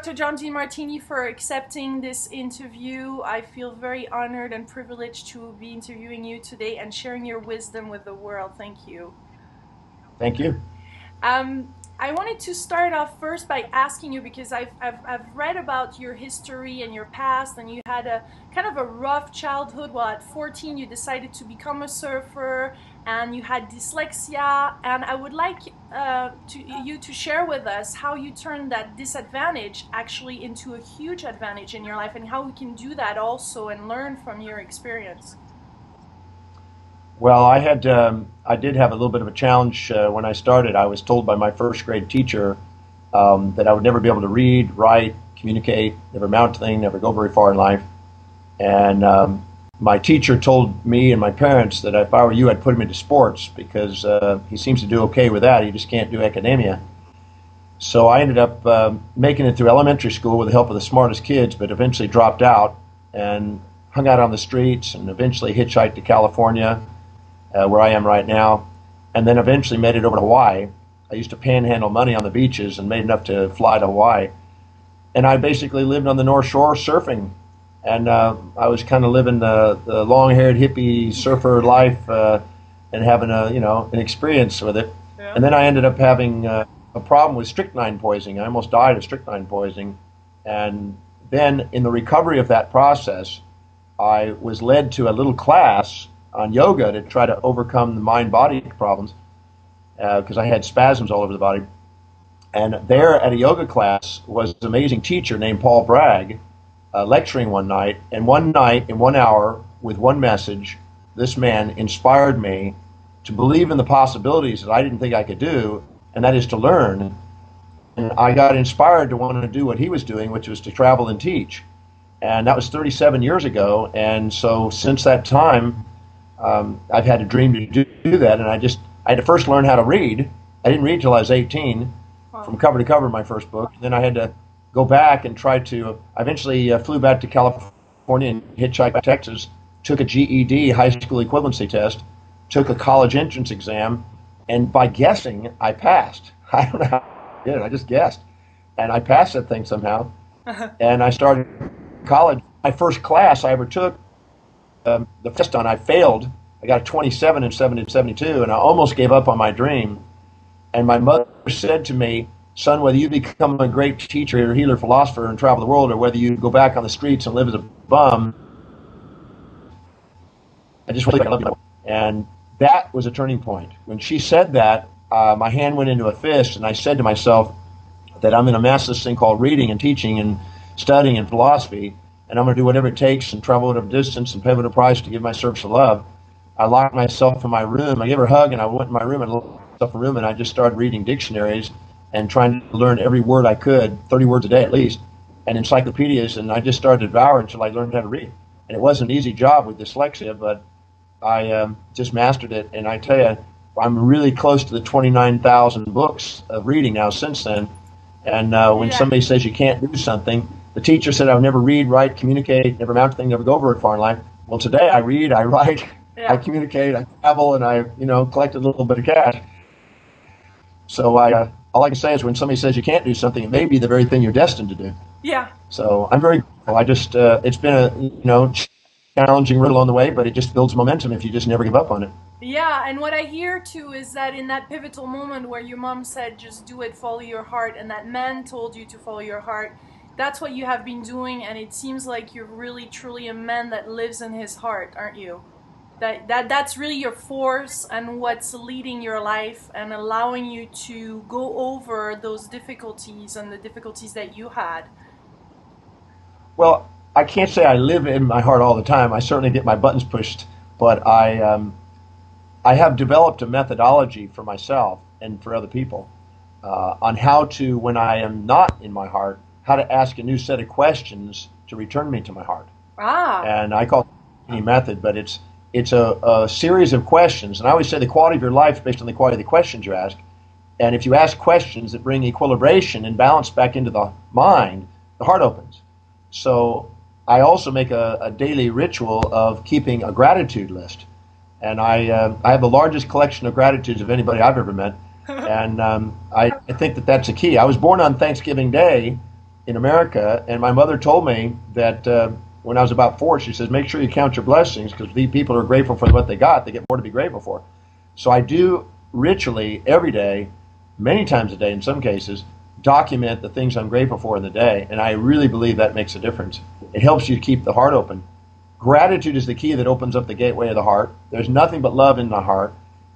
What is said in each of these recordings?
Dr. John Demartini, for accepting this interview. I feel very honored and privileged to be interviewing you today and sharing your wisdom with the world. Thank you. Thank you. I wanted to start off first by asking you, because I've read about your history and your past, and you had a kind of a rough childhood. Well, at 14 you decided to become a surfer, and you had dyslexia, and I would like you to share with us how you turned that disadvantage actually into a huge advantage in your life, and how we can do that also and learn from your experience. Well, I did have a little bit of a challenge when I started. I was told by my first grade teacher that I would never be able to read, write, communicate, never amount to anything, never go very far in life. And my teacher told me and my parents that if I were you, I'd put him into sports because he seems to do okay with that. He just can't do academia. So I ended up making it through elementary school with the help of the smartest kids, but eventually dropped out and hung out on the streets and eventually hitchhiked to California, where I am right now, and then eventually made it over to Hawaii. I used to panhandle money on the beaches and made enough to fly to Hawaii. And I basically lived on the North Shore surfing. And I was kind of living the long-haired hippie surfer life and having an experience with it. Yeah. And then I ended up having a problem with strychnine poisoning. I almost died of strychnine poisoning. And then in the recovery of that process, I was led to a little class on yoga to try to overcome the mind-body problems because I had spasms all over the body. And there at a yoga class was an amazing teacher named Paul Bragg lecturing one night. And one night, in 1 hour, with one message, this man inspired me to believe in the possibilities that I didn't think I could do, and that is to learn. And I got inspired to want to do what he was doing, which was to travel and teach. And that was 37 years ago. And so since that time, I've had a dream to do that, and I had to first learn how to read. I didn't read till I was 18, from cover to cover, my first book. Then I had to go back and try to. I eventually flew back to California and hitchhiked to Texas, took a GED, high school equivalency test, took a college entrance exam, and by guessing, I passed. I don't know how I did it. I just guessed, and I passed that thing somehow. And I started college. My first class I ever took. The first time I failed. I got a 27 in 72, and I almost gave up on my dream. And my mother said to me, son, whether you become a great teacher or healer, philosopher, and travel the world, or whether you go back on the streets and live as a bum, I just really love you. And that was a turning point. When she said that, my hand went into a fist, and I said to myself that I'm going to master this thing called reading and teaching and studying and philosophy, and I'm going to do whatever it takes and travel whatever distance and pay whatever price to give my service of love. I locked myself in my room. I gave her a hug, and I went in my room and locked myself in a room, and I just started reading dictionaries and trying to learn every word I could, 30 words a day at least, and encyclopedias, and I just started to devour until I learned how to read. And it wasn't an easy job with dyslexia, but I just mastered it. And I tell you, I'm really close to the 29,000 books of reading now since then. And when somebody says you can't do something, the teacher said I would never read, write, communicate, never amount to anything, never go very far in life. Well, today I read, I write, I communicate, I travel, and I collected a little bit of cash. So all I can say is when somebody says you can't do something, it may be the very thing you're destined to do. Yeah. So I'm very grateful. It's been a challenging road along the way, but it just builds momentum if you just never give up on it. Yeah, and what I hear too is that in that pivotal moment where your mom said, just do it, follow your heart, and that man told you to follow your heart, that's what you have been doing, and it seems like you're really truly a man that lives in his heart, aren't you? That's really your force and what's leading your life and allowing you to go over those difficulties and the difficulties that you had. Well, I can't say I live in my heart all the time. I certainly get my buttons pushed, but I have developed a methodology for myself and for other people on how to, when I am not in my heart, how to ask a new set of questions to return me to my heart. And I call it the method, but it's a series of questions. And I always say the quality of your life is based on the quality of the questions you ask. And if you ask questions that bring equilibration and balance back into the mind, the heart opens. So I also make a daily ritual of keeping a gratitude list. And I have the largest collection of gratitudes of anybody I've ever met. And I think that that's a key. I was born on Thanksgiving Day, in America, and my mother told me that when I was about 4, she says, make sure you count your blessings because these people are grateful for what they got. They get more to be grateful for. So I do ritually every day, many times a day in some cases, document the things I'm grateful for in the day, and I really believe that makes a difference. It helps you keep the heart open. Gratitude is the key that opens up the gateway of the heart. There's nothing but love in the heart,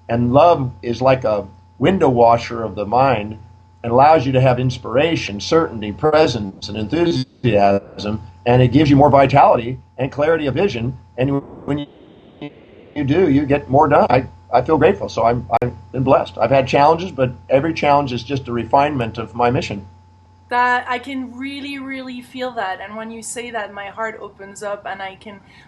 and love is like a window washer of the mind and allows you to have inspiration, certainty, presence, and enthusiasm, and it gives you more vitality and clarity of vision. And when you do, you get more done. I feel grateful, so I've been blessed. I've had challenges, but every challenge is just a refinement of my mission. That I can really, really feel that. And when you say that, my heart opens up, and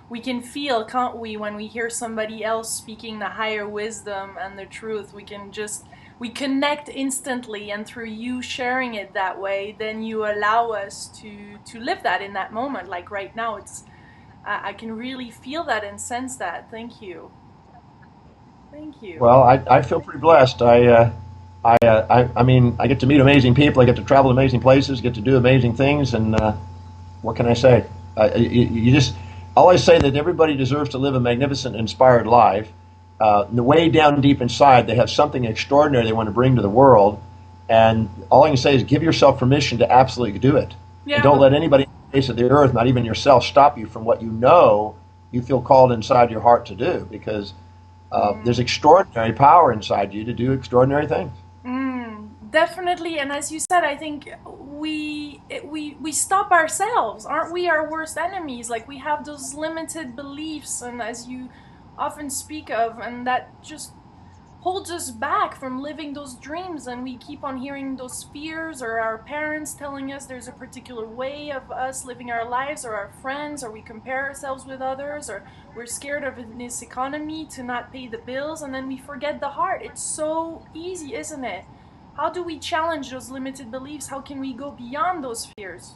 we can feel, can't we, when we hear somebody else speaking the higher wisdom and the truth, we connect instantly. And through you sharing it that way, then you allow us to live that in that moment. Like right now, I can really feel that and sense that. Thank you. Thank you. Well, I feel pretty blessed. I mean, I get to meet amazing people. I get to travel to amazing places, get to do amazing things, and what can I say? You just always say that everybody deserves to live a magnificent, inspired life. The way down deep inside, they have something extraordinary they want to bring to the world, and all I can say is give yourself permission to absolutely do it, and Yeah, don't but let anybody on the face of the earth, not even yourself, stop you from what you know you feel called inside your heart to do, because there's extraordinary power inside you to do extraordinary things. definitely. And as you said, I think we stop ourselves. Aren't we our worst enemies? Like we have those limited beliefs, and as you often speak of, and that just holds us back from living those dreams. And we keep on hearing those fears, or our parents telling us there's a particular way of us living our lives, or our friends, or we compare ourselves with others, or we're scared of in this economy to not pay the bills, and then we forget the heart. It's so easy, isn't it? How do we challenge those limited beliefs? How can we go beyond those fears?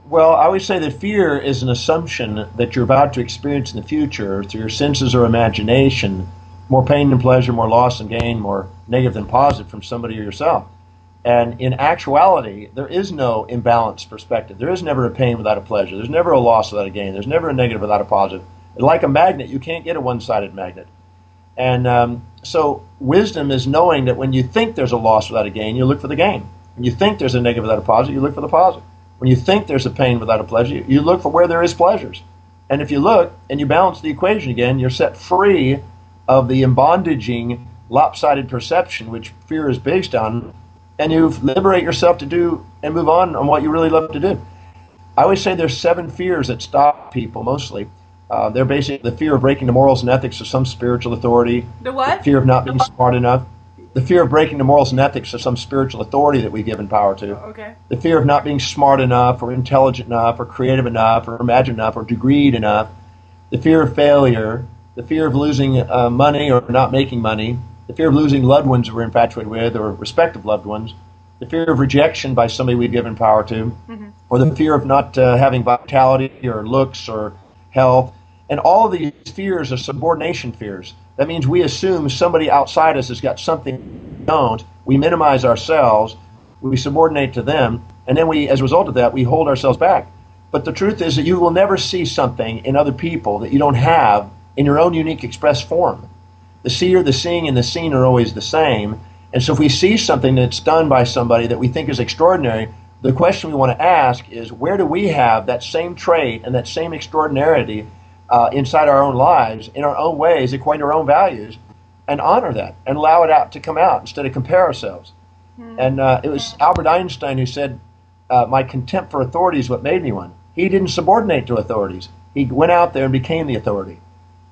Well, I always say that fear is an assumption that you're about to experience in the future through your senses or imagination more pain than pleasure, more loss than gain, more negative than positive from somebody or yourself. And in actuality, there is no imbalanced perspective. There is never a pain without a pleasure. There's never a loss without a gain. There's never a negative without a positive. Like a magnet, you can't get a one sided magnet. And so wisdom is knowing that when you think there's a loss without a gain, you look for the gain. When you think there's a negative without a positive, you look for the positive. When you think there's a pain without a pleasure, you look for where there is pleasures. And if you look and you balance the equation again, you're set free of the embondaging, lopsided perception, which fear is based on, and you liberate yourself to do and move on what you really love to do. I always say there's 7 fears that stop people mostly. They're basically the fear of breaking the morals and ethics of some spiritual authority, The the what? fear of not being smart enough, the fear of breaking the morals and ethics of some spiritual authority that we've given power to, Okay. the fear of not being smart enough or intelligent enough or creative enough or imaginative enough or degreed enough, the fear of failure, the fear of losing money or not making money, the fear of losing loved ones we're infatuated with or respective loved ones, the fear of rejection by somebody we've given power to, Mm-hmm. or the fear of not having vitality or looks or health. And all of these fears are subordination fears. That means we assume somebody outside us has got something we don't. We minimize ourselves, we subordinate to them, and then as a result of that, we hold ourselves back. But the truth is that you will never see something in other people that you don't have in your own unique express form. The seer, the seeing, and the seen are always the same. And so if we see something that's done by somebody that we think is extraordinary, the question we want to ask is, where do we have that same trait and that same extraordinarity inside our own lives, in our own ways, according to our own values, and honor that and allow it out to come out instead of compare ourselves. And it was Albert Einstein who said, my contempt for authority is what made me one. He didn't subordinate to authorities. He went out there and became the authority.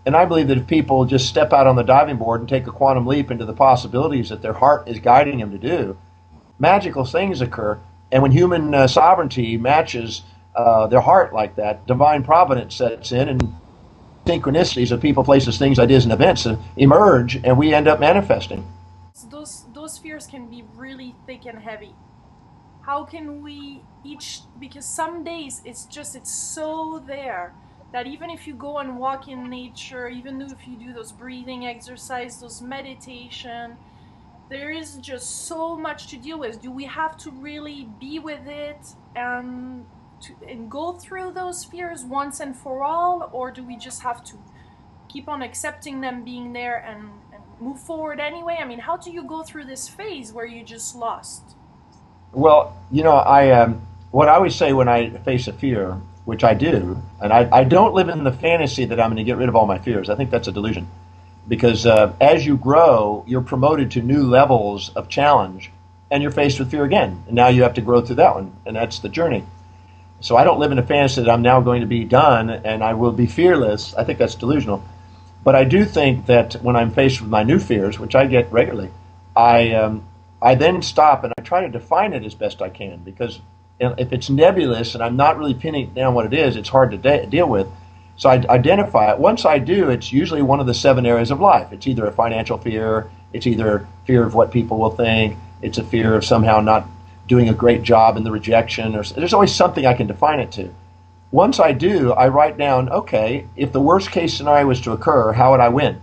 And I believe that if people just step out on the diving board and take a quantum leap into the possibilities that their heart is guiding them to do, magical things occur. And when human sovereignty matches their heart like that, divine providence sets in, and synchronicities of people, places, things, ideas, and events emerge, and we end up manifesting. So those fears can be really thick and heavy. How can we each, because some days it's so there that even if you go and walk in nature, even if you do those breathing exercise, those meditation, there is just so much to deal with. Do we have to really be with it and go through those fears once and for all, or do we just have to keep on accepting them being there and move forward anyway? I mean, how do you go through this phase where you just lost? Well, what I always say when I face a fear, which I do, and I don't live in the fantasy that I'm going to get rid of all my fears. I think that's a delusion. Because as you grow, you're promoted to new levels of challenge, and you're faced with fear again. And now you have to grow through that one, and that's the journey. So I don't live in a fantasy that I'm now going to be done and I will be fearless. I think that's delusional. But I do think that when I'm faced with my new fears, which I get regularly, I then stop and I try to define it as best I can. Because if it's nebulous and I'm not really pinning down what it is, it's hard to deal with. So I identify it. Once I do, it's usually one of the 7 areas of life. It's either a financial fear, it's either fear of what people will think, it's a fear of somehow not doing a great job in the rejection, or there's always something I can define it to. Once I do, I write down, okay, if the worst case scenario was to occur, how would I win?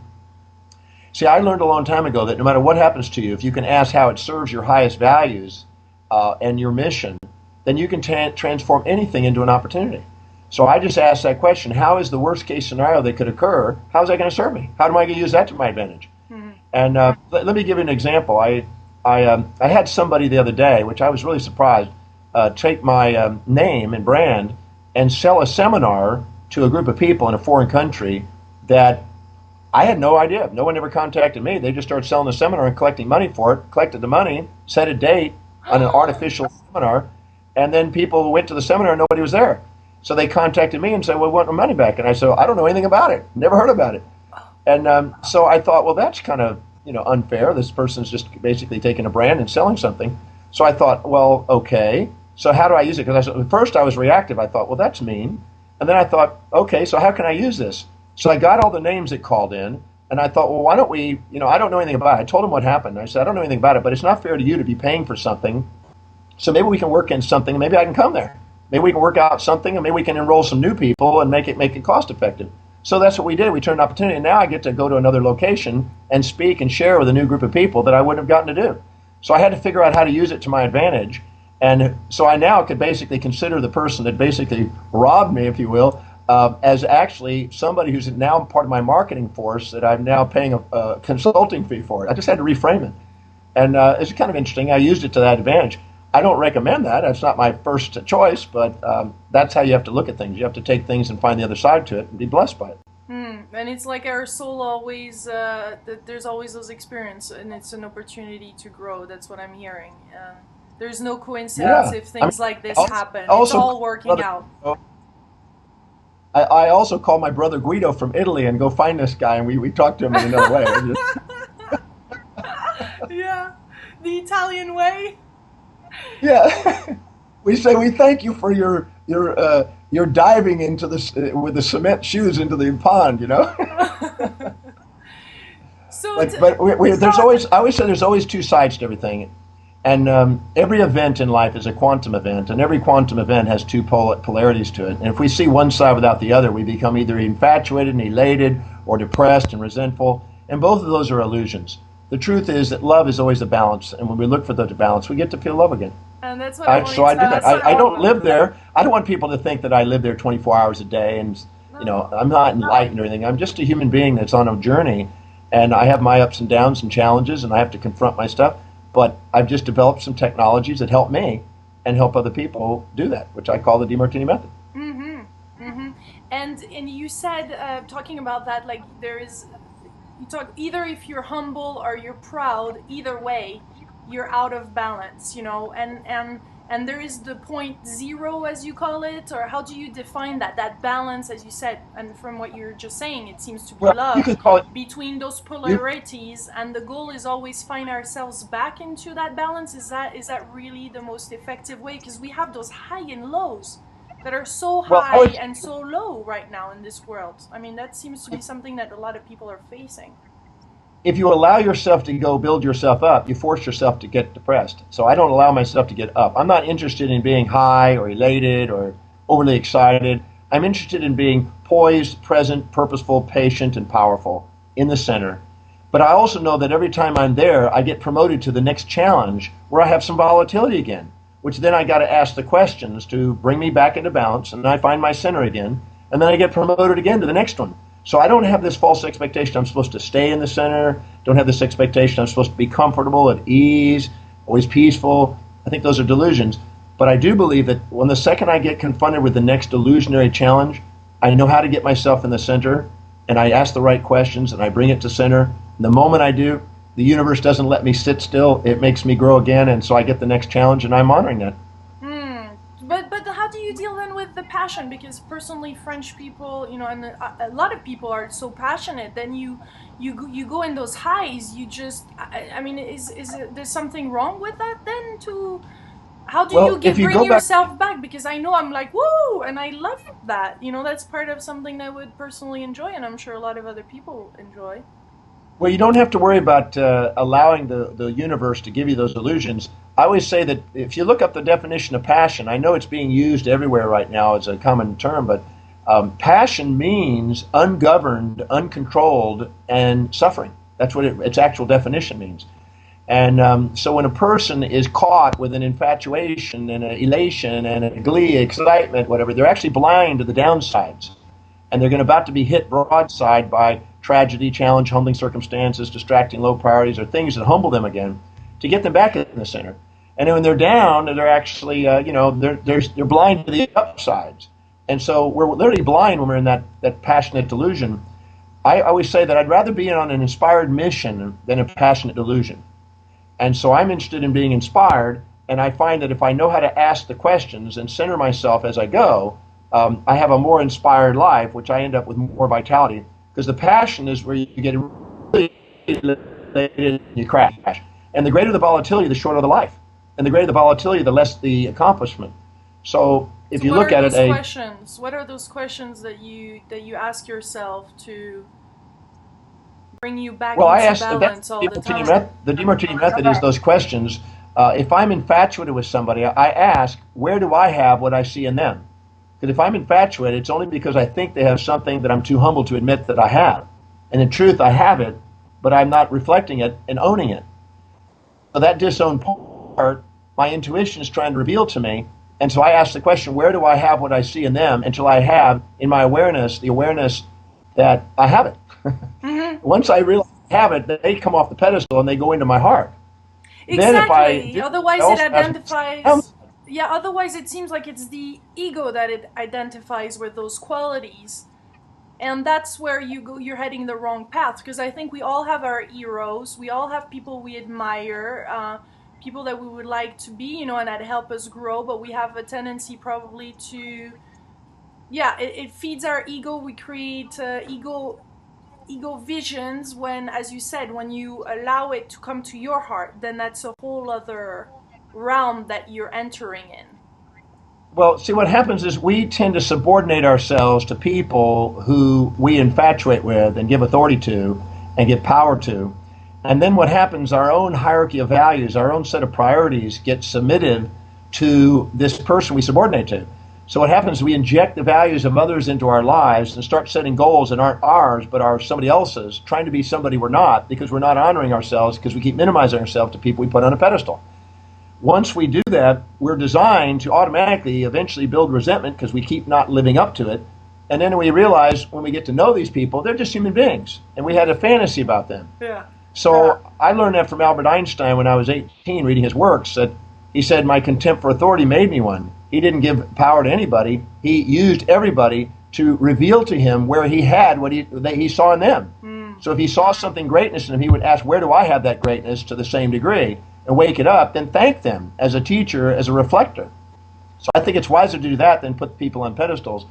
See, I learned a long time ago that no matter what happens to you, if you can ask how it serves your highest values and your mission, then you can transform anything into an opportunity. So I just asked that question, how is the worst case scenario that could occur, how is that going to serve me? How am I going to use that to my advantage? Mm-hmm. And let me give you an example. I had somebody the other day, which I was really surprised, take my name and brand and sell a seminar to a group of people in a foreign country that I had no idea. No one ever contacted me. They just started selling the seminar and collecting money for it, collected the money, set a date on an artificial seminar, and then people went to the seminar and nobody was there. So they contacted me and said, well, we want our money back. And I said, I don't know anything about it. Never heard about it. And so I thought, well, that's kind of unfair. This person's just basically taking a brand and selling something. So I thought, well, okay. So how do I use it? Because at first I was reactive. I thought, well, that's mean. And then I thought, okay, so how can I use this? So I got all the names that called in. And I thought, well, why don't we, I don't know anything about it. I told them what happened. I said, I don't know anything about it, but it's not fair to you to be paying for something. So maybe we can work in something. Maybe I can come there. Maybe we can work out something, and maybe we can enroll some new people and make it cost effective. So that's what we did. We turned an opportunity, and now I get to go to another location and speak and share with a new group of people that I wouldn't have gotten to do. So I had to figure out how to use it to my advantage. And so I now could basically consider the person that basically robbed me, if you will, as actually somebody who's now part of my marketing force that I'm now paying a consulting fee for. I just had to reframe it. And it's kind of interesting. I used it to that advantage. I don't recommend that. That's not my first choice, but that's how you have to look at things. You have to take things and find the other side to it and be blessed by it. And it's like our soul always, there's always those experiences, and it's an opportunity to grow. That's what I'm hearing. There's no coincidence if things like this happen. It's all working out. I also call my brother Guido from Italy and go find this guy, and we talk to him in another way. Yeah, the Italian way. Yeah, we say we thank you for your diving into with the cement shoes into the pond, So, there's always, I always say there's always two sides to everything, and every event in life is a quantum event, and every quantum event has two polarities to it. And if we see one side without the other, we become either infatuated and elated, or depressed and resentful, and both of those are illusions. The truth is that love is always a balance, and when we look for the balance, we get to feel love again. And that's what I do that. I don't live there. I don't want people to think that I live there 24 hours a day, and I'm not enlightened or anything. I'm just a human being that's on a journey, and I have my ups and downs and challenges, and I have to confront my stuff. But I've just developed some technologies that help me and help other people do that, which I call the Demartini method. Mm-hmm. Mm-hmm. And you said, talking about that, like you talk either if you're humble or you're proud, either way, you're out of balance, and there is the point zero, as you call it, or how do you define that balance, as you said, and from what you're just saying, it seems to be love between those polarities, and the goal is always find ourselves back into that balance. Is that really the most effective way? Because we have those high and lows that are so high and so low right now in this world. I mean, that seems to be something that a lot of people are facing. If you allow yourself to go build yourself up, you force yourself to get depressed. So I don't allow myself to get up. I'm not interested in being high or elated or overly excited. I'm interested in being poised, present, purposeful, patient, and powerful in the center. But I also know that every time I'm there, I get promoted to the next challenge where I have some volatility again, which then I got to ask the questions to bring me back into balance, and I find my center again, and then I get promoted again to the next one. So I don't have this false expectation I'm supposed to stay in the center, don't have this expectation I'm supposed to be comfortable, at ease, always peaceful. I think those are delusions. But I do believe that when the second I get confronted with the next illusionary challenge, I know how to get myself in the center, and I ask the right questions, and I bring it to center. And the moment I do, the universe doesn't let me sit still. It makes me grow again, and so I get the next challenge, and I'm honoring that. But how do you deal then with the passion? Because personally, French people, and a lot of people are so passionate. Then you go in those highs. You just, I mean, there's something wrong with that then? How do you bring yourself back? Because I know I'm like, woo, and I love that. That's part of something that I would personally enjoy, and I'm sure a lot of other people enjoy. Well, you don't have to worry about allowing the universe to give you those illusions. I always say that if you look up the definition of passion, I know it's being used everywhere right now as a common term, but passion means ungoverned, uncontrolled, and suffering. That's what its actual definition means. And so when a person is caught with an infatuation and an elation and a glee, excitement, whatever, they're actually blind to the downsides. And they're about to be hit broadside by tragedy, challenge, humbling circumstances, distracting low priorities, or things that humble them again to get them back in the center. And when they're down, they're actually, they're blind to the upsides. And so we're literally blind when we're in that passionate delusion. I always say that I'd rather be on an inspired mission than a passionate delusion. And so I'm interested in being inspired, and I find that if I know how to ask the questions and center myself as I go, I have a more inspired life, which I end up with more vitality. Because the passion is where you get really you crash. And the greater the volatility, the shorter the life. And the greater the volatility, the less the accomplishment. So if you look at it, what are those questions that you ask yourself to bring you back into balance all the time? The Demartini method is those questions. If I'm infatuated with somebody, I ask, where do I have what I see in them? Because if I'm infatuated, it's only because I think they have something that I'm too humble to admit that I have. And in truth, I have it, but I'm not reflecting it and owning it. So that disowned part, my intuition is trying to reveal to me. And so I ask the question, where do I have what I see in them, until I have in my awareness the awareness that I have it. Mm-hmm. Once I realize I have it, they come off the pedestal and they go into my heart. Exactly. Otherwise it identifies... Yeah, otherwise it seems like it's the ego that it identifies with those qualities. And that's where you're heading the wrong path. Because I think we all have our heroes. We all have people we admire. People that we would like to be, and that help us grow. But we have a tendency probably to... Yeah, it feeds our ego. We create ego visions when, as you said, when you allow it to come to your heart, then that's a whole other realm that you're entering in. Well, see, what happens is we tend to subordinate ourselves to people who we infatuate with and give authority to and give power to. And then what happens, our own hierarchy of values, our own set of priorities get submitted to this person we subordinate to. So what happens is we inject the values of others into our lives and start setting goals that aren't ours but are somebody else's, trying to be somebody we're not, because we're not honoring ourselves, because we keep minimizing ourselves to people we put on a pedestal. Once we do that, we're designed to automatically eventually build resentment because we keep not living up to it. And then we realize when we get to know these people, they're just human beings, and we had a fantasy about them. Yeah. So I learned that from Albert Einstein when I was 18, reading his works, that he said, my contempt for authority made me one. He didn't give power to anybody. He used everybody to reveal to him where he had what he saw in them. So if he saw something greatness in them, he would ask, where do I have that greatness to the same degree? And wake it up, then thank them as a teacher, as a reflector. So I think it's wiser to do that than put people on pedestals.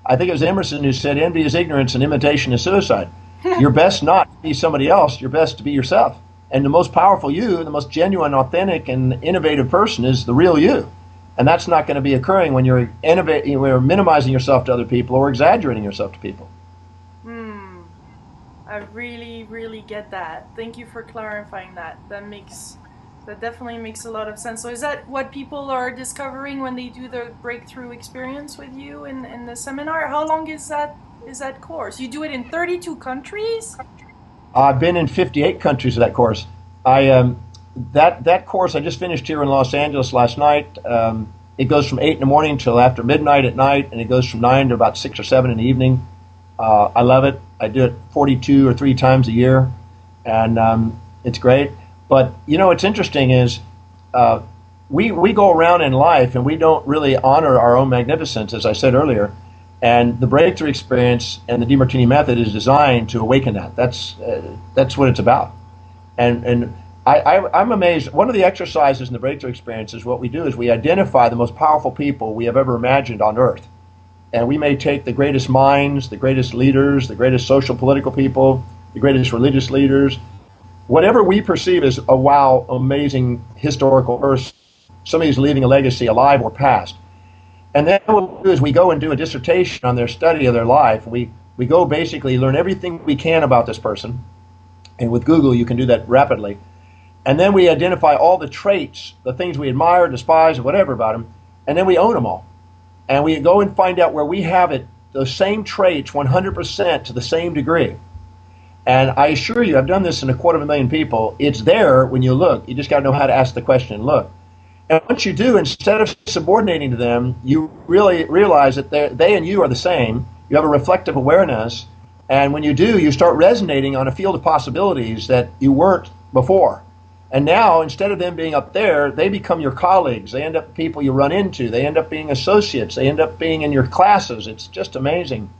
I think it was Emerson who said, envy is ignorance and imitation is suicide. You're best not to be somebody else. You're best to be yourself. And the most powerful you, the most genuine, authentic, and innovative person is the real you. And that's not going to be occurring when you're minimizing yourself to other people or exaggerating yourself to people. I really, really get that. Thank you for clarifying that. That definitely makes a lot of sense. So is that what people are discovering when they do the breakthrough experience with you in the seminar? How long is that course? You do it in 32 countries? I've been in 58 countries of that course. I that course I just finished here in Los Angeles last night. It goes from 8 in the morning till after midnight at night, and it goes from 9 to about 6 or 7 in the evening. I love it. I do it 42 or 3 times a year, and it's great. But what's interesting is we go around in life and we don't really honor our own magnificence, as I said earlier. And the breakthrough experience and the Demartini method is designed to awaken that. That's what it's about. And I'm amazed. One of the exercises in the breakthrough experience is what we do is we identify the most powerful people we have ever imagined on earth. And we may take the greatest minds, the greatest leaders, the greatest social political people, the greatest religious leaders, whatever we perceive as a wow, amazing historical person, somebody who's leaving a legacy alive or past. And then what we do is we go and do a dissertation on their study of their life. We go basically learn everything we can about this person. And with Google, you can do that rapidly. And then we identify all the traits, the things we admire, despise, or whatever about them. And then we own them all. And we go and find out where we have it, those same traits, 100% to the same degree. And I assure you, I've done this in 250,000 people. It's there when you look. You just got to know how to ask the question and look. And once you do, instead of subordinating to them, you really realize that they and you are the same. You have a reflective awareness. And when you do, you start resonating on a field of possibilities that you weren't before. And now, instead of them being up there, they become your colleagues. They end up people you run into. They end up being associates. They end up being in your classes. It's just amazing.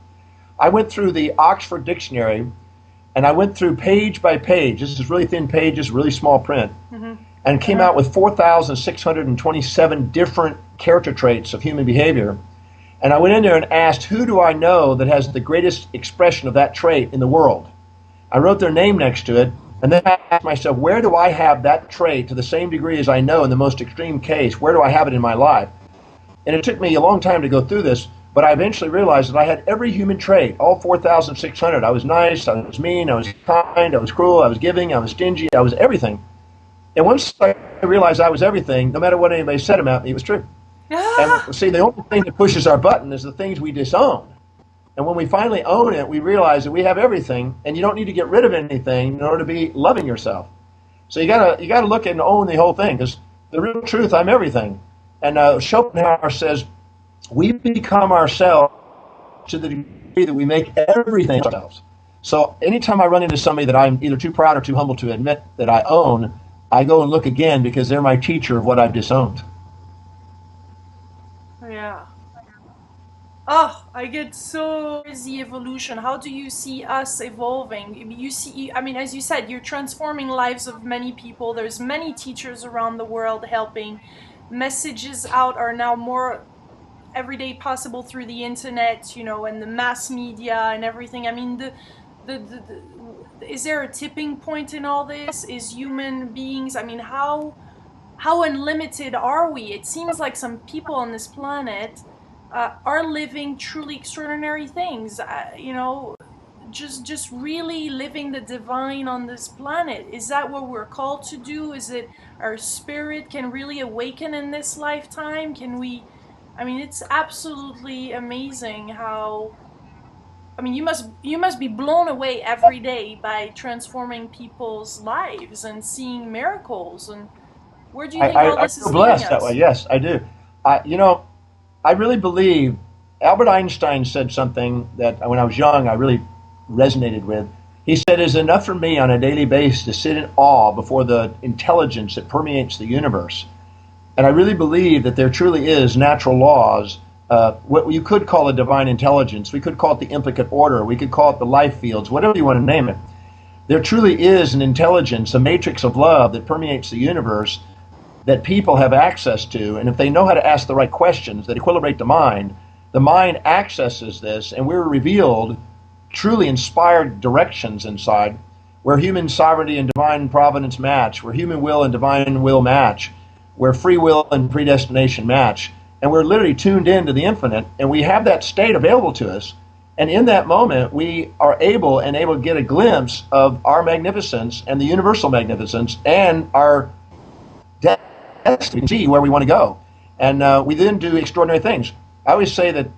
I went through the Oxford Dictionary, and I went through page by page. This is really thin pages, really small print. Mm-hmm. And came out with 4,627 different character traits of human behavior. And I went in there and asked, who do I know that has the greatest expression of that trait in the world? I wrote their name next to it, and then I asked myself, where do I have that trait to the same degree as I know in the most extreme case? Where do I have it in my life? And it took me a long time to go through this, but I eventually realized that I had every human trait, all 4,600. I was nice, I was mean, I was kind, I was cruel, I was giving, I was stingy, I was everything. And once I realized I was everything, no matter what anybody said about me, it was true. And see, the only thing that pushes our button is the things we disown. And when we finally own it, we realize that we have everything, and you don't need to get rid of anything in order to be loving yourself. So you gotta look and own the whole thing, because the real truth, I'm everything. And Schopenhauer says, we become ourselves to the degree that we make everything ourselves. So anytime I run into somebody that I'm either too proud or too humble to admit that I own, I go and look again because they're my teacher of what I've disowned. Yeah. Oh, I get so the evolution. How do you see us evolving? You see, I mean, as you said, you're transforming lives of many people. There's many teachers around the world helping. Messages out are now more everyday possible through the internet, and the mass media and everything. I mean, is there a tipping point in all this? Is human beings, I mean, how unlimited are we? It seems like some people on this planet are living truly extraordinary things, just really living the divine on this planet. Is that what we're called to do? Is it our spirit can really awaken in this lifetime? I mean, it's absolutely amazing how, I mean, you must be blown away every day by transforming people's lives and seeing miracles. And where do you think all I this is feel leading blessed that way. us? Yes, I do. I really believe Albert Einstein said something that when I was young I really resonated with. He said, it's enough for me on a daily basis to sit in awe before the intelligence that permeates the universe. And I really believe that there truly is natural laws, what you could call a divine intelligence. We could call it the implicate order. We could call it the life fields, whatever you want to name it. There truly is an intelligence, a matrix of love that permeates the universe that people have access to. And if they know how to ask the right questions that equilibrate the mind accesses this, and we're revealed truly inspired directions inside where human sovereignty and divine providence match, where human will and divine will match, where free will and predestination match. And we're literally tuned into the infinite, and we have that state available to us. And in that moment, we are able to get a glimpse of our magnificence and the universal magnificence and our destiny, see where we want to go. And we then do extraordinary things. I always say that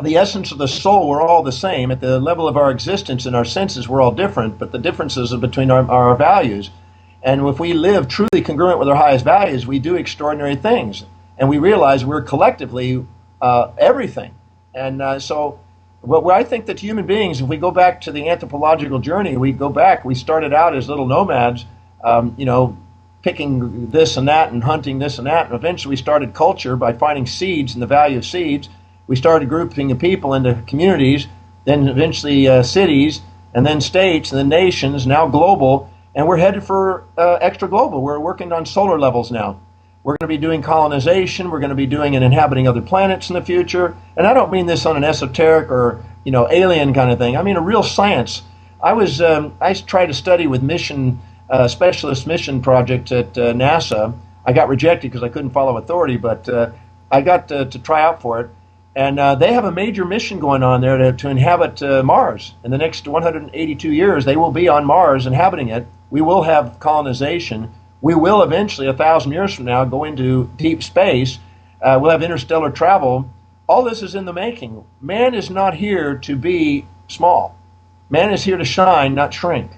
the essence of the soul, we're all the same. At the level of our existence and our senses, we're all different, but the differences are between our values. And if we live truly congruent with our highest values, we do extraordinary things. And we realize we're collectively everything. And so what I think that human beings, if we go back to the anthropological journey, we started out as little nomads, picking this and that and hunting this and that. And eventually we started culture by finding seeds and the value of seeds. We started grouping of people into communities, then eventually cities, and then states, and then nations, now global. And we're headed for extra global. We're working on solar levels now. We're going to be doing colonization. We're going to be doing and inhabiting other planets in the future. And I don't mean this on an esoteric or alien kind of thing. I mean a real science. I tried to study with specialist mission project at NASA. I got rejected because I couldn't follow authority, but I got to try out for it. And they have a major mission going on there to inhabit Mars. In the next 182 years, they will be on Mars inhabiting it. We will have colonization. We will eventually, 1,000 years from now, go into deep space. We'll have interstellar travel. All this is in the making. Man is not here to be small. Man is here to shine, not shrink.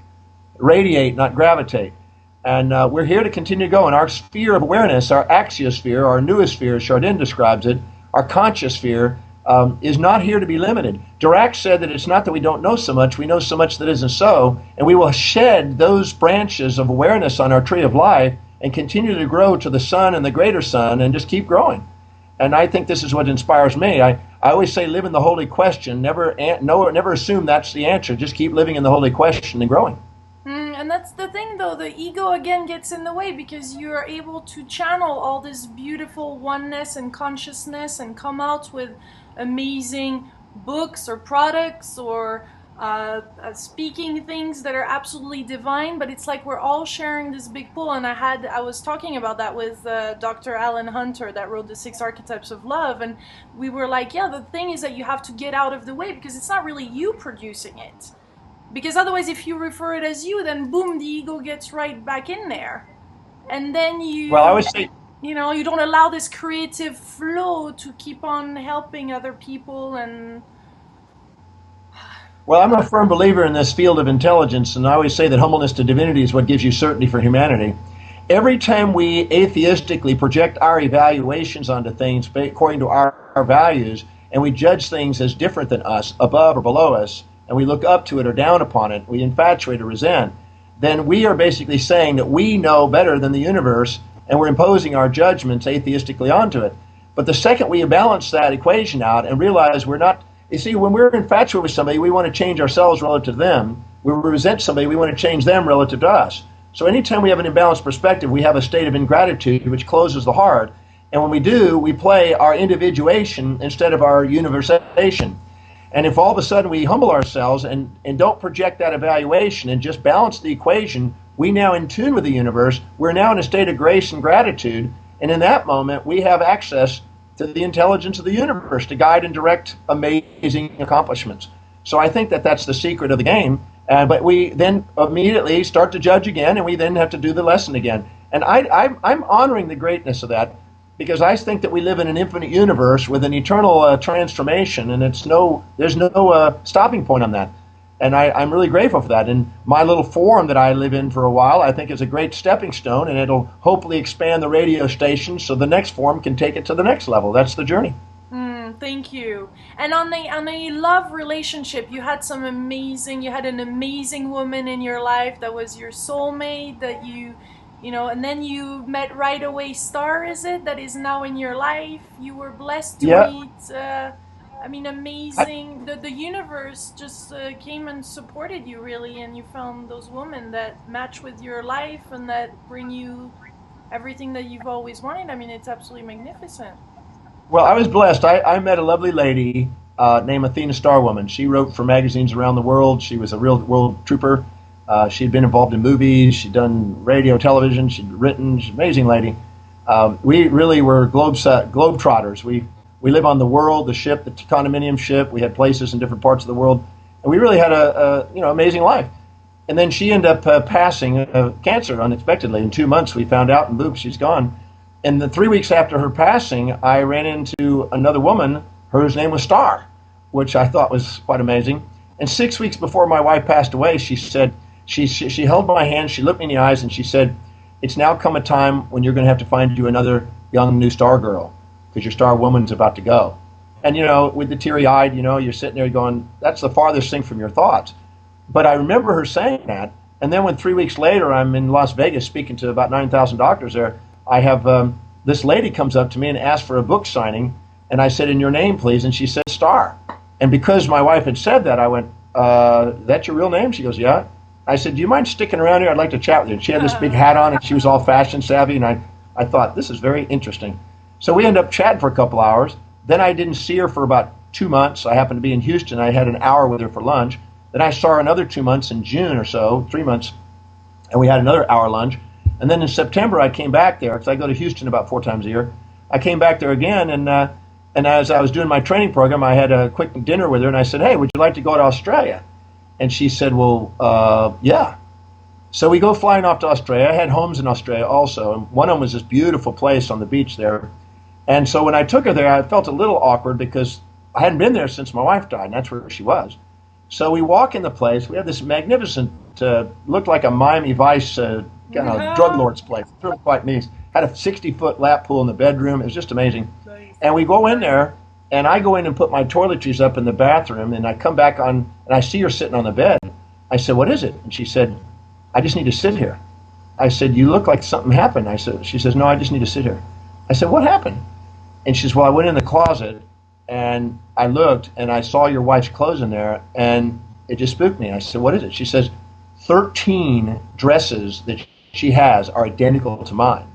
Radiate, not gravitate. And we're here to continue going. Our sphere of awareness, our axiosphere, our noosphere, as Chardin describes it, our conscious sphere, is not here to be limited. Dirac said that it's not that we don't know so much, we know so much that isn't so, and we will shed those branches of awareness on our tree of life and continue to grow to the sun and the greater sun and just keep growing. And I think this is what inspires me. I always say live in the holy question, never assume that's the answer, just keep living in the holy question and growing. And that's the thing, though, the ego again gets in the way because you're able to channel all this beautiful oneness and consciousness and come out with amazing books or products or speaking things that are absolutely divine, but it's like we're all sharing this big pool. And I was talking about that with Dr. Alan Hunter that wrote the 6 Archetypes of Love, and we were like, yeah, the thing is that you have to get out of the way because it's not really you producing it. Because otherwise, if you refer it as you, then boom, the ego gets right back in there. And then Well, I always say, you don't allow this creative flow to keep on helping other people. And well, I'm a firm believer in this field of intelligence, and I always say that humbleness to divinity is what gives you certainty for humanity. Every time we atheistically project our evaluations onto things according to our values, and we judge things as different than us, above or below us, and we look up to it or down upon it, we infatuate or resent, then we are basically saying that we know better than the universe, and we're imposing our judgments atheistically onto it. But the second we balance that equation out and realize we're not, you see, when we're infatuated with somebody, we want to change ourselves relative to them. When we resent somebody, we want to change them relative to us. So anytime we have an imbalanced perspective, we have a state of ingratitude, which closes the heart. And when we do, we play our individuation instead of our universalization. And if all of a sudden we humble ourselves and don't project that evaluation and just balance the equation, we now in tune with the universe, we're now in a state of grace and gratitude. And in that moment, we have access to the intelligence of the universe to guide and direct amazing accomplishments. So I think that that's the secret of the game. But we then immediately start to judge again, and we then have to do the lesson again. And I'm honoring the greatness of that, because I think that we live in an infinite universe with an eternal transformation, and there's no stopping point on that. And I'm really grateful for that. And my little forum that I live in for a while, I think is a great stepping stone, and it'll hopefully expand the radio station so the next forum can take it to the next level. That's the journey. Thank you. And on a love relationship, you had an amazing woman in your life that was your soulmate, that and then you met right away Star, is it? That is now in your life. You were blessed to meet, amazing. The universe just came and supported you, really, and you found those women that match with your life and that bring you everything that you've always wanted. It's absolutely magnificent. Well, I was blessed. I met a lovely lady named Athena Starwoman. She wrote for magazines around the world. She was a real world trooper. She'd been involved in movies. She'd done radio, television. She'd written. She's an amazing lady. We really were globetrotters. We live on the world, the ship, the condominium ship. We had places in different parts of the world, and we really had a amazing life. And then she ended up passing cancer unexpectedly. In 2 months, we found out, and boom, she's gone. And then 3 weeks after her passing, I ran into another woman whose name was Star. which I thought was quite amazing. And 6 weeks before my wife passed away, she said, she held my hand, she looked me in the eyes, and she said, it's now come a time when you're going to have to find you another young new star girl because your star woman's about to go. And, with the teary-eyed, you're sitting there going, that's the farthest thing from your thoughts. But I remember her saying that. And then when 3 weeks later I'm in Las Vegas speaking to about 9,000 doctors there, I have this lady comes up to me and asks for a book signing. And I said, in your name, please. And she said, Star. And because my wife had said that, I went, that's your real name? She goes, yeah. I said, do you mind sticking around here? I'd like to chat with you. And she had this big hat on, and she was all fashion savvy. And I thought, this is very interesting. So we ended up chatting for a couple hours. Then I didn't see her for about 2 months. I happened to be in Houston. I had an hour with her for lunch. Then I saw her another 2 months in June or so, 3 months, and we had another hour lunch. And then in September, I came back there because I go to Houston about 4 times a year. I came back there again, and as I was doing my training program, I had a quick dinner with her, and I said, hey, would you like to go to Australia? And she said, well, yeah. So we go flying off to Australia. I had homes in Australia also, and one of them was this beautiful place on the beach there. And so when I took her there, I felt a little awkward because I hadn't been there since my wife died, and that's where she was. So we walk in the place. We have this magnificent, looked like a Miami Vice kind of drug lord's place. It's really quite neat. Had a 60-foot lap pool in the bedroom. It was just amazing. Nice. And we go in there, and I go in and put my toiletries up in the bathroom, and I come back on, and I see her sitting on the bed. I said, what is it? And she said, I just need to sit here. I said, you look like something happened. She says, no, I just need to sit here. I said, what happened? And she says, well, I went in the closet, and I looked, and I saw your wife's clothes in there, and it just spooked me. I said, what is it? She says, 13 dresses that she has are identical to mine,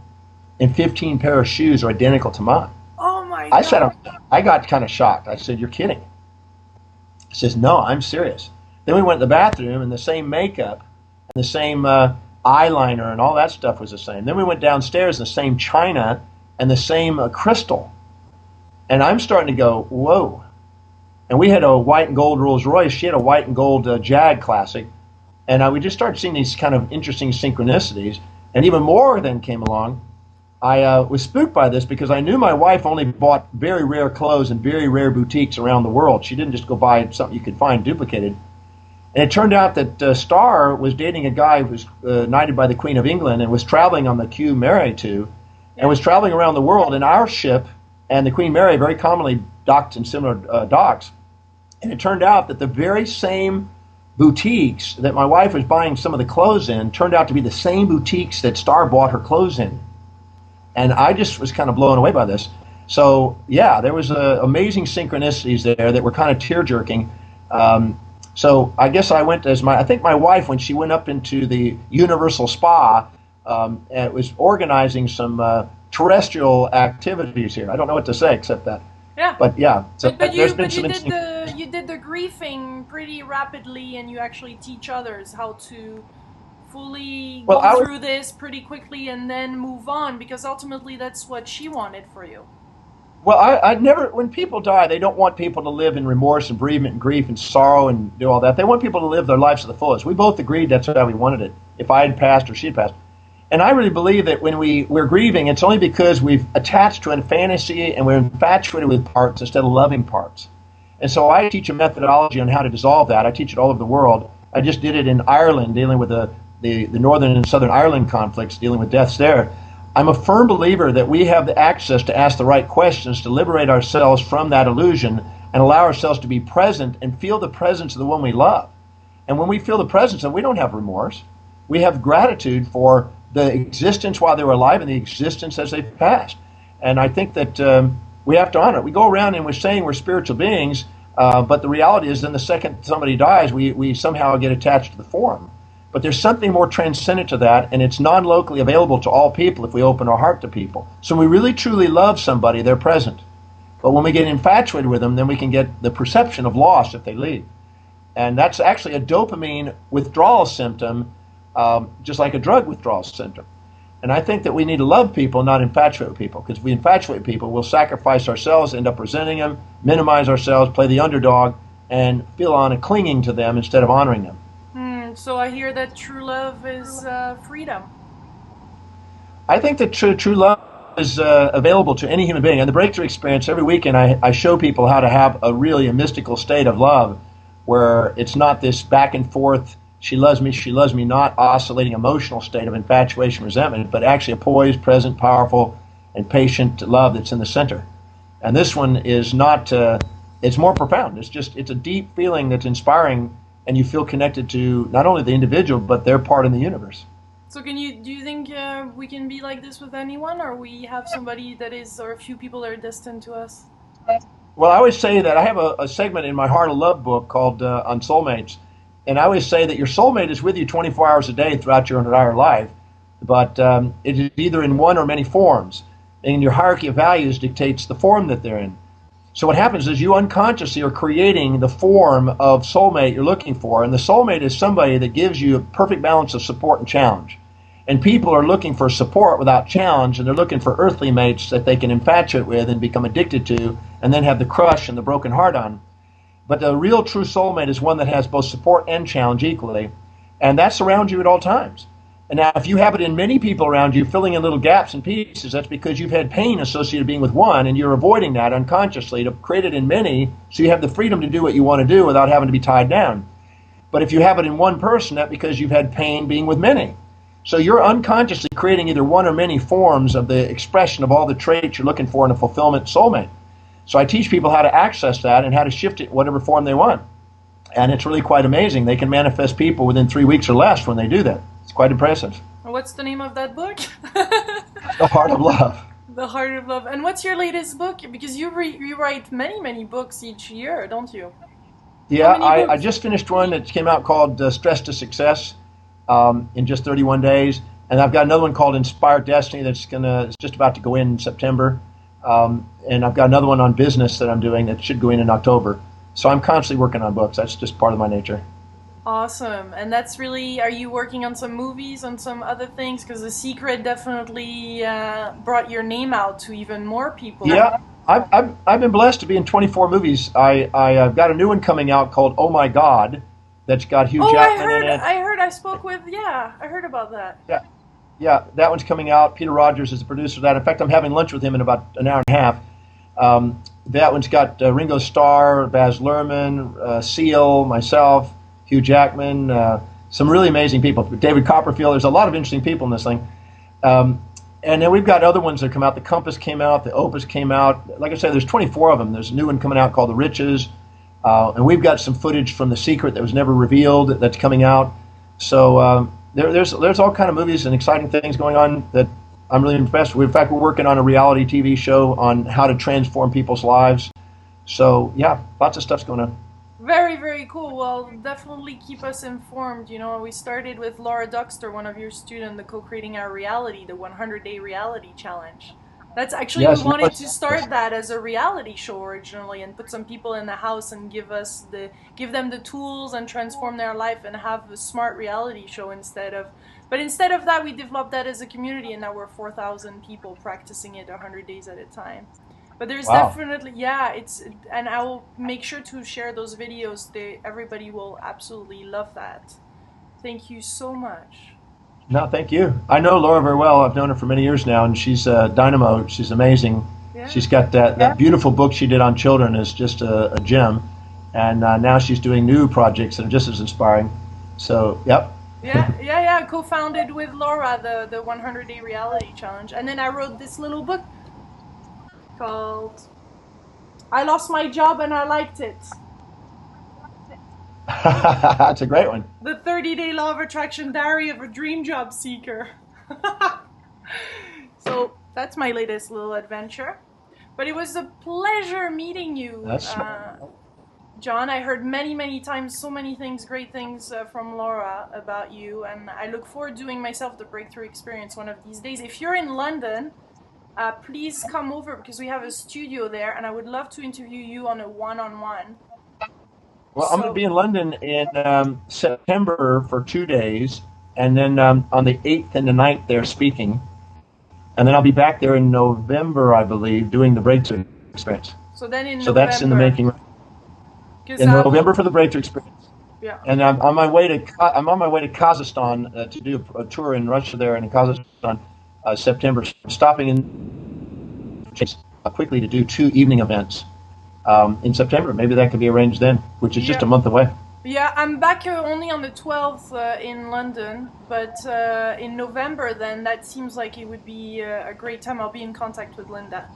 and 15 pair of shoes are identical to mine. Oh, my God. I got kind of shocked. I said, you're kidding. She says, no, I'm serious. Then we went to the bathroom, and the same makeup and the same eyeliner and all that stuff was the same. Then we went downstairs, the same china and the same crystal. And I'm starting to go, whoa. And we had a white and gold Rolls Royce. She had a white and gold Jag Classic. And we just started seeing these kind of interesting synchronicities. And even more then came along. I was spooked by this because I knew my wife only bought very rare clothes in very rare boutiques around the world. She didn't just go buy something you could find duplicated. And it turned out that Star was dating a guy who was knighted by the Queen of England and was traveling on the Q Mary 2 and was traveling around the world. And our ship and the Queen Mary very commonly docked in similar docks. And it turned out that the very same boutiques that my wife was buying some of the clothes in turned out to be the same boutiques that Star bought her clothes in. And I just was kind of blown away by this. So, yeah, there was amazing synchronicities there that were kind of tear-jerking. So I guess I went I think my wife, when she went up into the Universal Spa, was organizing some terrestrial activities here. I don't know what to say except that. Yeah. But yeah, so but there's you, been but some you did the griefing pretty rapidly, and you actually teach others how to fully go through this pretty quickly and then move on, because ultimately that's what she wanted for you. Well, I never, when people die, they don't want people to live in remorse and bereavement and grief and sorrow and do all that. They want people to live their lives to the fullest. We both agreed that's how we wanted it, if I had passed or she had passed. And I really believe that when we're grieving, it's only because we've attached to a fantasy and we're infatuated with parts instead of loving parts. And so I teach a methodology on how to dissolve that. I teach it all over the world. I just did it in Ireland, dealing with the Northern and Southern Ireland conflicts, dealing with deaths there. I'm a firm believer that we have the access to ask the right questions to liberate ourselves from that illusion and allow ourselves to be present and feel the presence of the one we love. And when we feel the presence, and we don't have remorse, we have gratitude for the existence while they were alive and the existence as they've passed. And I think that we have to honor it. We go around and we're saying we're spiritual beings, but the reality is then the second somebody dies, we somehow get attached to the form. But there's something more transcendent to that, and it's non-locally available to all people if we open our heart to people. So when we really truly love somebody, they're present. But when we get infatuated with them, then we can get the perception of loss if they leave. And that's actually a dopamine withdrawal symptom, just like a drug withdrawal symptom. And I think that we need to love people, not infatuate with people. Because if we infatuate people, we'll sacrifice ourselves, end up resenting them, minimize ourselves, play the underdog, and feel on clinging to them instead of honoring them. So I hear that true love is freedom. I think that true love is available to any human being. And the breakthrough experience, every weekend I show people how to have a mystical state of love where it's not this back and forth, she loves me not oscillating emotional state of infatuation, resentment, but actually a poised, present, powerful, and patient love that's in the center. And this one is not, it's more profound. It's a deep feeling that's inspiring, and you feel connected to not only the individual, but their part in the universe. So do you think we can be like this with anyone, or we have somebody that is, or a few people that are destined to us? Well, I always say that I have a segment in my Heart of Love book called on soulmates. And I always say that your soulmate is with you 24 hours a day throughout your entire life, but it is either in one or many forms. And your hierarchy of values dictates the form that they're in. So what happens is you unconsciously are creating the form of soulmate you're looking for. And the soulmate is somebody that gives you a perfect balance of support and challenge. And people are looking for support without challenge, and they're looking for earthly mates that they can infatuate with and become addicted to, and then have the crush and the broken heart on. But the real true soulmate is one that has both support and challenge equally, and that's around you at all times. And now if you have it in many people around you, filling in little gaps and pieces, that's because you've had pain associated with being with one, and you're avoiding that unconsciously to create it in many, so you have the freedom to do what you want to do without having to be tied down. But if you have it in one person, that's because you've had pain being with many. So you're unconsciously creating either one or many forms of the expression of all the traits you're looking for in a fulfillment soulmate. So I teach people how to access that and how to shift it in whatever form they want. And it's really quite amazing. They can manifest people within 3 weeks or less when they do that. It's quite impressive. What's the name of that book? The Heart of Love. The Heart of Love. And what's your latest book? Because you write many books each year, don't you? Yeah, I just finished one that came out called Stress to Success in just 31 days. And I've got another one called Inspired Destiny it's just about to go in September. And I've got another one on business that I'm doing that should go in October. So I'm constantly working on books. That's just part of my nature. Awesome. And that's really, are you working on some movies, on some other things? Because The Secret definitely brought your name out to even more people. Yeah, I've been blessed to be in 24 movies. I've got a new one coming out called Oh My God that's got Hugh Jackman in it. I heard about that. Yeah, that one's coming out. Peter Rogers is the producer of that. In fact, I'm having lunch with him in about an hour and a half. That one's got Ringo Starr, Baz Luhrmann, Seal, myself, Hugh Jackman, some really amazing people. David Copperfield. There's a lot of interesting people in this thing. And then we've got other ones that come out. The Compass came out. The Opus came out. Like I said, there's 24 of them. There's a new one coming out called The Riches. And we've got some footage from The Secret that was never revealed that's coming out. So there's all kind of movies and exciting things going on that I'm really impressed with. In fact, we're working on a reality TV show on how to transform people's lives. So yeah, lots of stuff's going on. Very, very cool. Well, definitely keep us informed. You know, we started with Laura Duxter, one of your students, the Co-Creating Our Reality, the 100-day reality challenge. That's actually, Yes, we wanted to start that as a reality show originally and put some people in the house and give them the tools and transform their life and have a smart reality show instead of that, we developed that as a community, and now we're 4,000 people practicing it 100 days at a time. But there's definitely, and I will make sure to share those videos. Everybody will absolutely love that. Thank you so much. No, thank you. I know Laura very well. I've known her for many years now, and she's dynamo. She's amazing. Yeah. She's got that beautiful book she did on children is just a gem. And now she's doing new projects that are just as inspiring. So, yep. Yeah. Co-founded with Laura the 100-day reality challenge. And then I wrote this little book called I Lost My Job and I Liked It. That's a great one. The 30-day Law of Attraction Diary of a Dream Job Seeker. So that's my latest little adventure. But it was a pleasure meeting you, John. I heard many times so many things, great things from Laura about you, and I look forward to doing myself the breakthrough experience one of these days. If you're in London, please come over because we have a studio there, and I would love to interview you on a one-on-one. Well, I'm going to be in London in September for 2 days, and then on the 8th and the 9th they're speaking. And then I'll be back there in November, I believe, doing the breakthrough experience. So then in November. So that's in the making. In November for the breakthrough experience. Yeah. And I'm on my way to Kazakhstan to do a tour in Russia there and in Kazakhstan September. Stopping in quickly to do 2 evening events in September. Maybe that could be arranged then, which is just a month away. Yeah, I'm back only on the 12th in London, but in November then that seems like it would be a great time. I'll be in contact with Linda.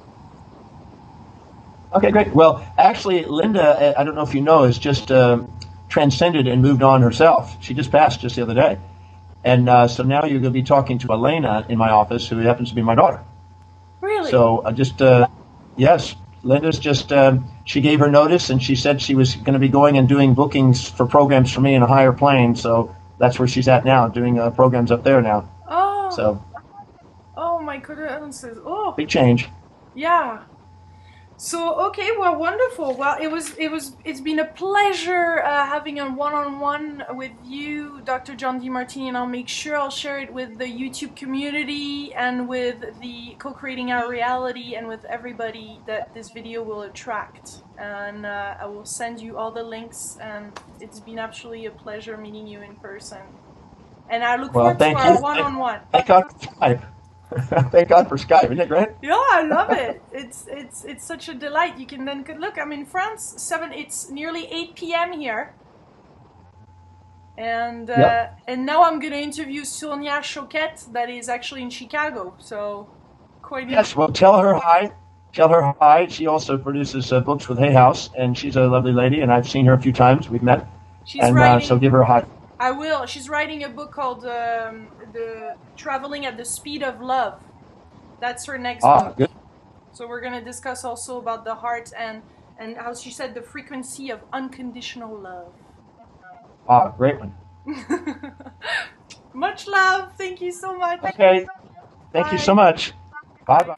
Okay, great. Well, actually, Linda, I don't know if you know, has just transcended and moved on herself. She just passed just the other day. And so now you're going to be talking to Elena in my office, who happens to be my daughter. Really? So yes, Linda's just, she gave her notice and she said she was going to be going and doing bookings for programs for me in a higher plane. So that's where she's at now, doing programs up there now. Oh. So. Oh, my condolences. Oh. Big change. Yeah. So okay, well, wonderful. Well, it's been a pleasure having a one-on-one with you, Dr. John Demartini, and I'll make sure I'll share it with the YouTube community and with the Co-Creating Our Reality and with everybody that this video will attract. And I will send you all the links, and it's been absolutely a pleasure meeting you in person. And I look forward to our one-on-one. Thank God for Skype. Thank God for Skype. Isn't it great? Yeah, I love it. It's such a delight. You can then look. I'm in France. It's nearly 8 p.m. here, and and now I'm going to interview Sonia Choquette, that is actually in Chicago. So quite. Yes. Well, tell her hi. Tell her hi. She also produces books with Hay House, and she's a lovely lady. And I've seen her a few times. We've met. She's writing. So give her a hi. I will. She's writing a book called the Traveling at the Speed of Love. That's her next book. Good. So we're going to discuss also about the heart and how she said the frequency of unconditional love. Great one. Much love. Thank you so much. Okay. Thank you so much. Bye-bye.